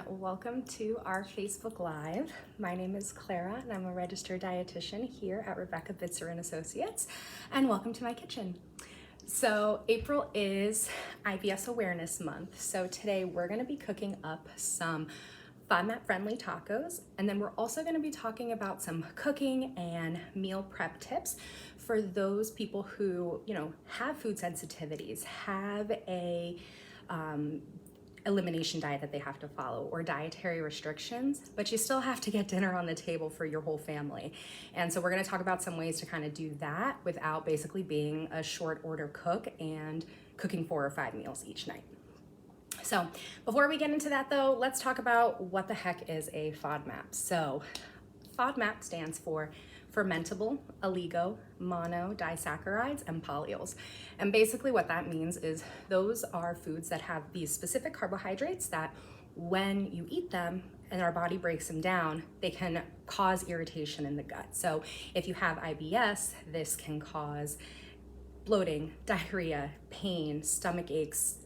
welcome to our Facebook Live. My name is Klara and I'm a registered dietitian here at Rebecca Bitzer and Associates, and welcome to my kitchen. So April is IBS Awareness Month, so today we're going to be cooking up some FODMAP friendly tacos, and then we're also going to be talking about some cooking and meal prep tips for those people who, have food sensitivities, have a elimination diet that they have to follow or dietary restrictions, but you still have to get dinner on the table for your whole family. And so we're going to talk about some ways to kind of do that without basically being a short order cook and cooking 4 or 5 meals each night. So before we get into that though, let's talk about what the heck is a FODMAP. So FODMAP stands for fermentable, oligo, mono, disaccharides, and polyols. And basically what that means is those are foods that have these specific carbohydrates that when you eat them and our body breaks them down, they can cause irritation in the gut. So if you have IBS, this can cause bloating, diarrhea, pain, stomach aches,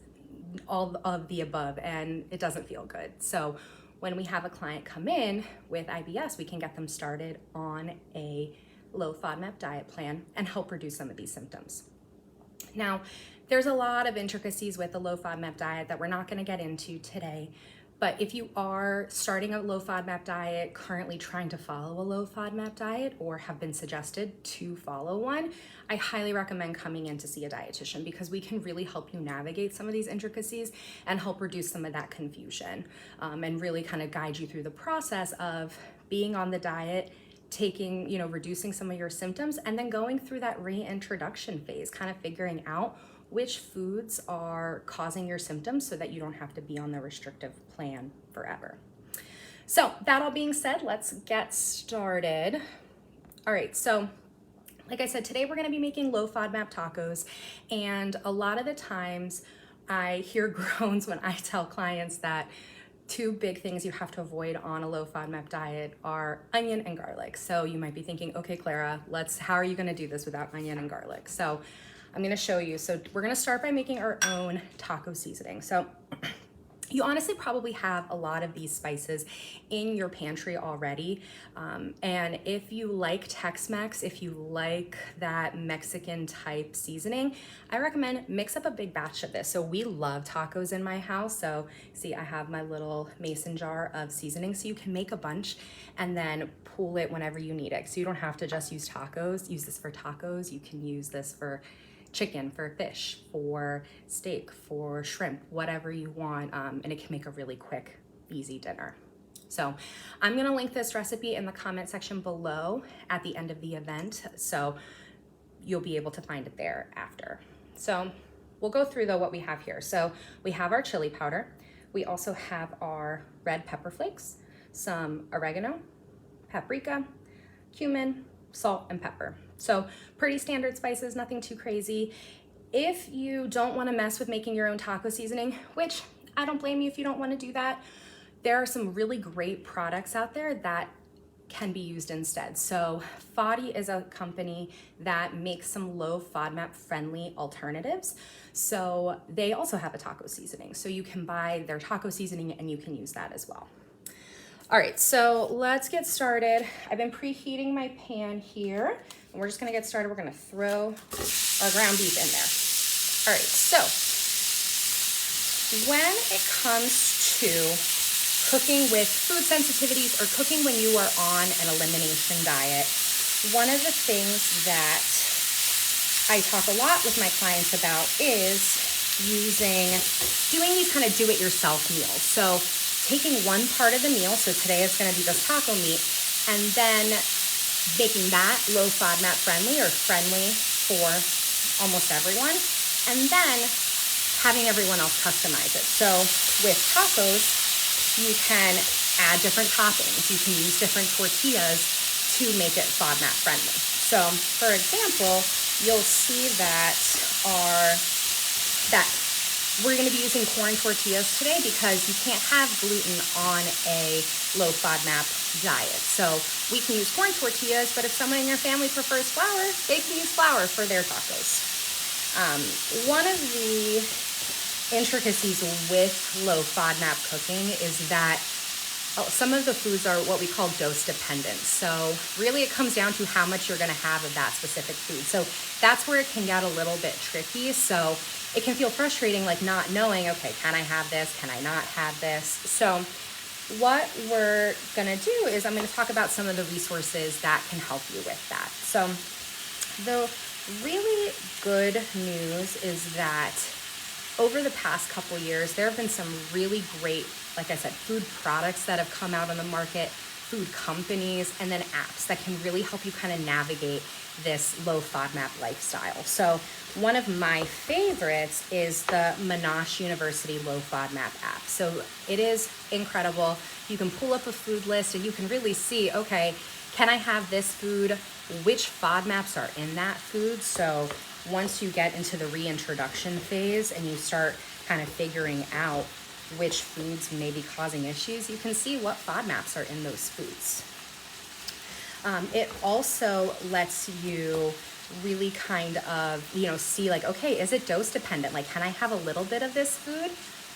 all of the above, and it doesn't feel good. So when we have a client come in with IBS, we can get them started on a low FODMAP diet plan and help reduce some of these symptoms. Now, there's a lot of intricacies with the low FODMAP diet that we're not going to get into today. But if you are starting a low FODMAP diet, currently trying to follow a low FODMAP diet, or have been suggested to follow one, I highly recommend coming in to see a dietitian because we can really help you navigate some of these intricacies and help reduce some of that confusion, and really kind of guide you through the process of being on the diet, taking, reducing some of your symptoms, and then going through that reintroduction phase, kind of figuring out which foods are causing your symptoms so that you don't have to be on the restrictive plan forever. So that all being said, let's get started. All right, so like I said, today we're gonna be making low FODMAP tacos, and a lot of the times I hear groans when I tell clients that 2 big things you have to avoid on a low FODMAP diet are onion and garlic. So you might be thinking, okay, Klara, how are you gonna do this without onion and garlic? So I'm gonna show you. So we're gonna start by making our own taco seasoning. So you honestly probably have a lot of these spices in your pantry already. And if you like Tex-Mex, if you like that Mexican type seasoning, I recommend mix up a big batch of this. So we love tacos in my house. So see, I have my little mason jar of seasoning. So you can make a bunch and then pool it whenever you need it. So you don't have to just use this for tacos. You can use this for chicken, for fish, for steak, for shrimp, whatever you want, and it can make a really quick, easy dinner. So I'm gonna link this recipe in the comment section below at the end of the event, so you'll be able to find it there after. So we'll go through though what we have here. So we have our chili powder. We also have our red pepper flakes, some oregano, paprika, cumin, salt, and pepper. So pretty standard spices, nothing too crazy. If you don't want to mess with making your own taco seasoning, which I don't blame you if you don't want to do that, there are some really great products out there that can be used instead. So FODI is a company that makes some low FODMAP friendly alternatives. So they also have a taco seasoning. So you can buy their taco seasoning and you can use that as well. All right, so let's get started. I've been preheating my pan here, and we're just gonna get started. We're gonna throw our ground beef in there. All right, so when it comes to cooking with food sensitivities or cooking when you are on an elimination diet, one of the things that I talk a lot with my clients about is doing these kind of do-it-yourself meals. So taking one part of the meal, so today it's gonna be just taco meat, and then making that low FODMAP friendly or friendly for almost everyone, and then having everyone else customize it. So with tacos, you can add different toppings. You can use different tortillas to make it FODMAP friendly. So for example, you'll see that we're gonna be using corn tortillas today because you can't have gluten on a low FODMAP diet. So we can use corn tortillas, but if someone in your family prefers flour, they can use flour for their tacos. One of the intricacies with low FODMAP cooking is that some of the foods are what we call dose dependent. So really it comes down to how much you're gonna have of that specific food. So that's where it can get a little bit tricky. So it can feel frustrating, like not knowing, okay, can I have this? Can I not have this? So what we're gonna do is I'm gonna talk about some of the resources that can help you with that. So the really good news is that over the past couple years, there have been some really great, like I said, food products that have come out on the market, food companies, and then apps that can really help you kind of navigate this low FODMAP lifestyle. So one of my favorites is the Monash University Low FODMAP app. So it is incredible. You can pull up a food list and you can really see, okay, can I have this food? Which FODMAPs are in that food? So once you get into the reintroduction phase and you start kind of figuring out which foods may be causing issues, you can see what FODMAPs are in those foods. It also lets you really kind of, see like, okay, is it dose dependent? Like, can I have a little bit of this food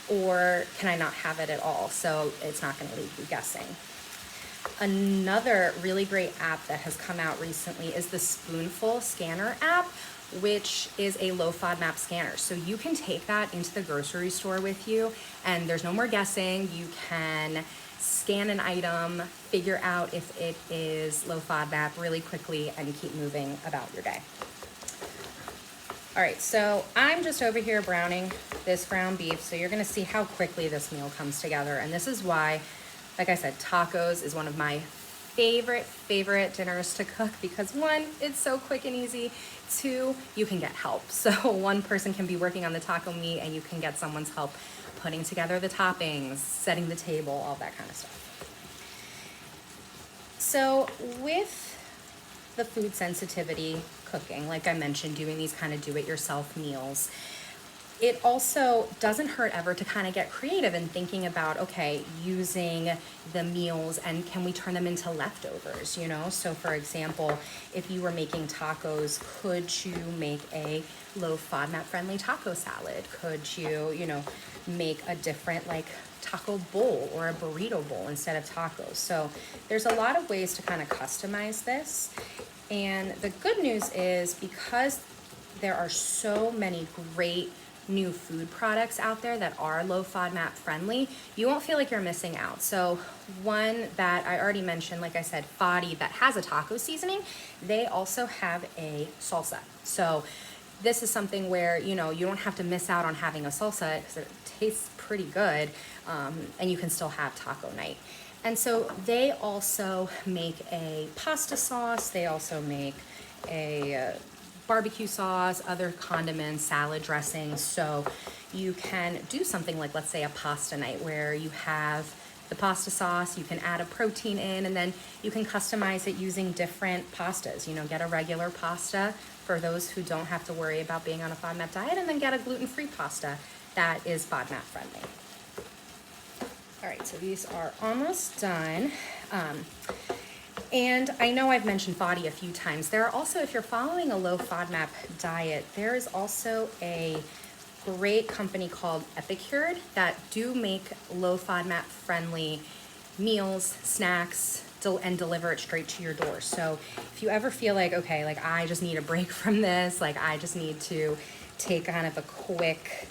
or can I not have it at all? So it's not going to leave you guessing. Another really great app that has come out recently is the Spoonful Scanner App, which is a low FODMAP scanner. So you can take that into the grocery store with you and there's no more guessing. You can scan an item, figure out if it is low FODMAP really quickly and keep moving about your day. All right, so I'm just over here browning this ground beef. So you're gonna see how quickly this meal comes together. And this is why, like I said, tacos is one of my favorite dinners to cook because one, it's so quick and easy. Two, you can get help. So one person can be working on the taco meat and you can get someone's help putting together the toppings, setting the table, all that kind of stuff. So with the food sensitivity cooking, like I mentioned, doing these kind of do-it-yourself meals, it also doesn't hurt ever to kind of get creative in thinking about, okay, using the meals and can we turn them into leftovers, So for example, if you were making tacos, could you make a low FODMAP friendly taco salad? Could you, make a different like taco bowl or a burrito bowl instead of tacos? So there's a lot of ways to kind of customize this. And the good news is because there are so many great new food products out there that are low FODMAP friendly, you won't feel like you're missing out. So one that I already mentioned, like I said, FODI, that has a taco seasoning, they also have a salsa. So this is something where, you don't have to miss out on having a salsa because it tastes pretty good, and you can still have taco night. And so they also make a pasta sauce. They also make a barbecue sauce, other condiments, salad dressings. So you can do something like, let's say, a pasta night where you have the pasta sauce, you can add a protein in, and then you can customize it using different pastas. Get a regular pasta for those who don't have to worry about being on a FODMAP diet, and then get a gluten-free pasta that is FODMAP friendly. All right, so these are almost done. And I know I've mentioned FODI a few times. There are also, if you're following a low FODMAP diet, there is also a great company called Epicure that do make low FODMAP friendly meals, snacks, and deliver it straight to your door. So if you ever feel like, okay, like I just need a break from this, like I just need to take kind of a quick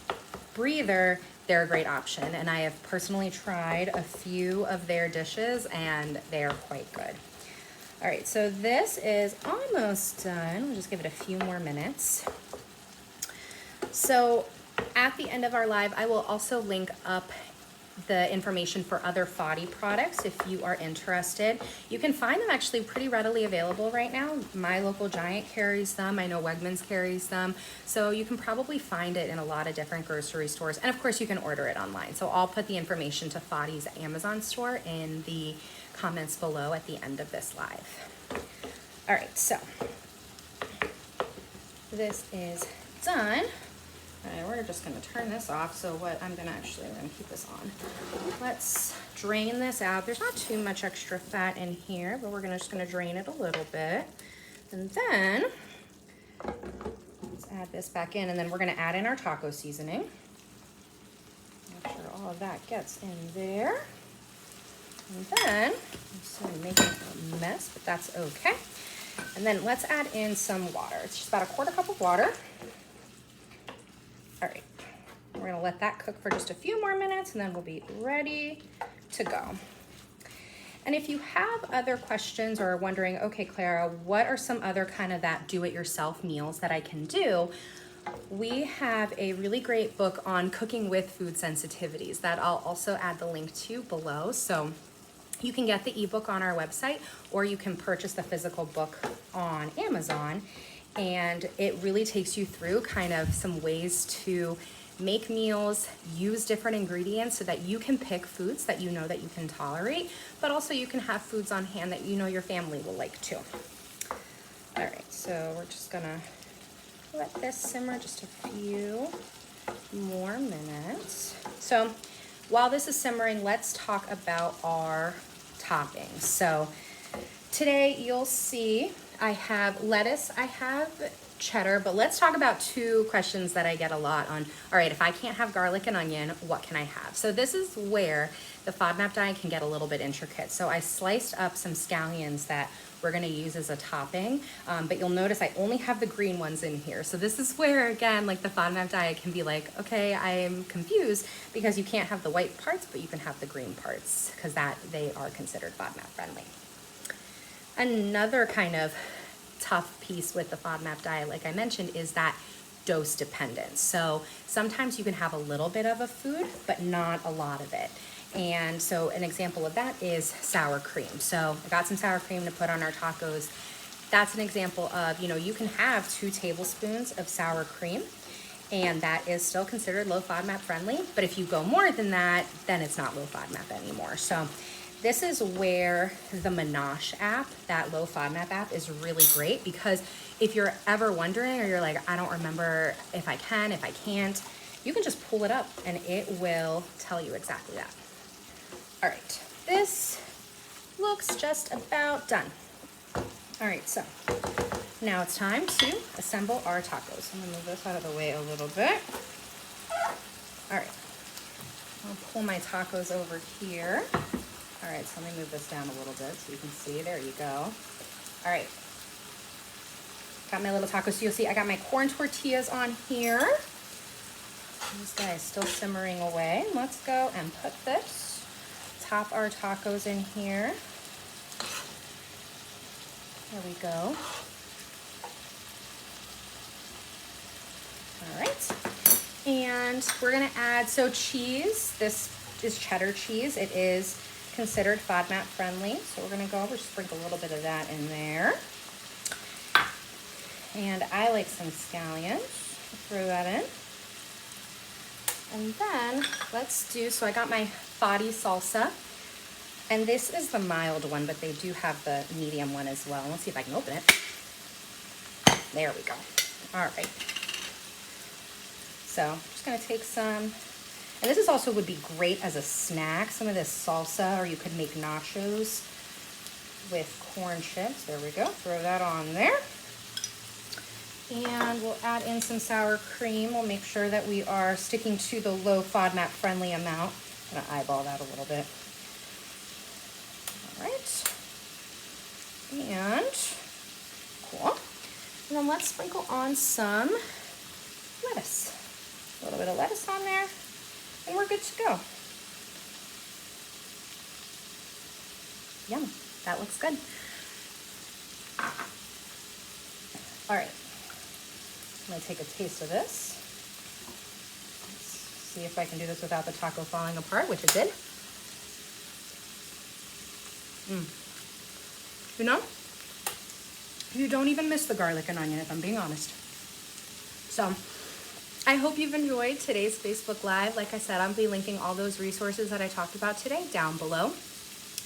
breather, they're a great option. And I have personally tried a few of their dishes and they are quite good. All right, so this is almost done. We'll just give it a few more minutes. So at the end of our live, I will also link up the information for other FODI products if you are interested. You can find them actually pretty readily available right now. My local Giant carries them. I know Wegmans carries them. So you can probably find it in a lot of different grocery stores. And of course you can order it online. So I'll put the information to FODI's Amazon store in the comments below at the end of this live. All right, so this is done. All right, we're just gonna turn this off. So what I'm gonna keep this on. Let's drain this out. There's not too much extra fat in here, but we're just gonna drain it a little bit. And then let's add this back in, and then we're gonna add in our taco seasoning. all of that gets in there. And then, I'm making a mess, but that's okay. And then let's add in some water. It's just about a quarter cup of water. All right, we're gonna let that cook for just a few more minutes and then we'll be ready to go. And if you have other questions or are wondering, okay, Klara, what are some other kind of that do-it-yourself meals that I can do? We have a really great book on cooking with food sensitivities that I'll also add the link to below. So you can get the ebook on our website or you can purchase the physical book on Amazon. And it really takes you through kind of some ways to make meals, use different ingredients so that you can pick foods that you know that you can tolerate, but also you can have foods on hand that you know your family will like too. All right, so we're just gonna let this simmer just a few more minutes. So while this is simmering, let's talk about our toppings. So today you'll see I have lettuce, I have cheddar, but let's talk about two questions that I get a lot on, all right, if I can't have garlic and onion, what can I have? So this is where the FODMAP diet can get a little bit intricate. So I sliced up some scallions that we're gonna use as a topping, but you'll notice I only have the green ones in here. So this is where, again, like the FODMAP diet can be like, okay, I'm confused because you can't have the white parts, but you can have the green parts because they are considered FODMAP friendly. Another kind of tough piece with the FODMAP diet, like I mentioned, is that dose dependence. So sometimes you can have a little bit of a food, but not a lot of it. And so an example of that is sour cream. So I got some sour cream to put on our tacos. That's an example of, you can have 2 tablespoons of sour cream, and that is still considered low FODMAP friendly. But if you go more than that, then it's not low FODMAP anymore. So this is where the Monash app, that low FODMAP app, is really great, because if you're ever wondering or you're like, I don't remember if I can, if I can't, you can just pull it up and it will tell you exactly that. All right, this looks just about done. All right, so now it's time to assemble our tacos. I'm gonna move this out of the way a little bit. All right, I'll pull my tacos over here. All right, so let me move this down a little bit so you can see. There you go. All right. Got my little tacos. So you'll see I got my corn tortillas on here. This guy is still simmering away. Let's go and put this, top our tacos in here. There we go. All right. And we're gonna add, so cheese, this is cheddar cheese. It is considered FODMAP friendly. So we're gonna go over, sprinkle a little bit of that in there. And I like some scallions. Throw that in. And then let's do, so I got my body salsa. And this is the mild one, but they do have the medium one as well. Let's see if I can open it. There we go. All right. So I'm just gonna take some, and this is also would be great as a snack, some of this salsa, or you could make nachos with corn chips. There we go, throw that on there. And we'll add in some sour cream. We'll make sure that we are sticking to the low FODMAP friendly amount. I'm gonna eyeball that a little bit. All right, and cool. And then let's sprinkle on some lettuce. A little bit of lettuce on there, and we're good to go. Yum, that looks good. All right, I'm gonna take a taste of this. Let's see if I can do this without the taco falling apart, which it did. You don't even miss the garlic and onion, if I'm being honest. So, I hope you've enjoyed today's Facebook Live. Like I said, I'll be linking all those resources that I talked about today down below.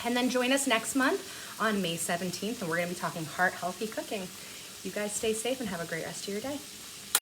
And then join us next month on May 17th, and we're gonna be talking heart-healthy cooking. You guys stay safe and have a great rest of your day.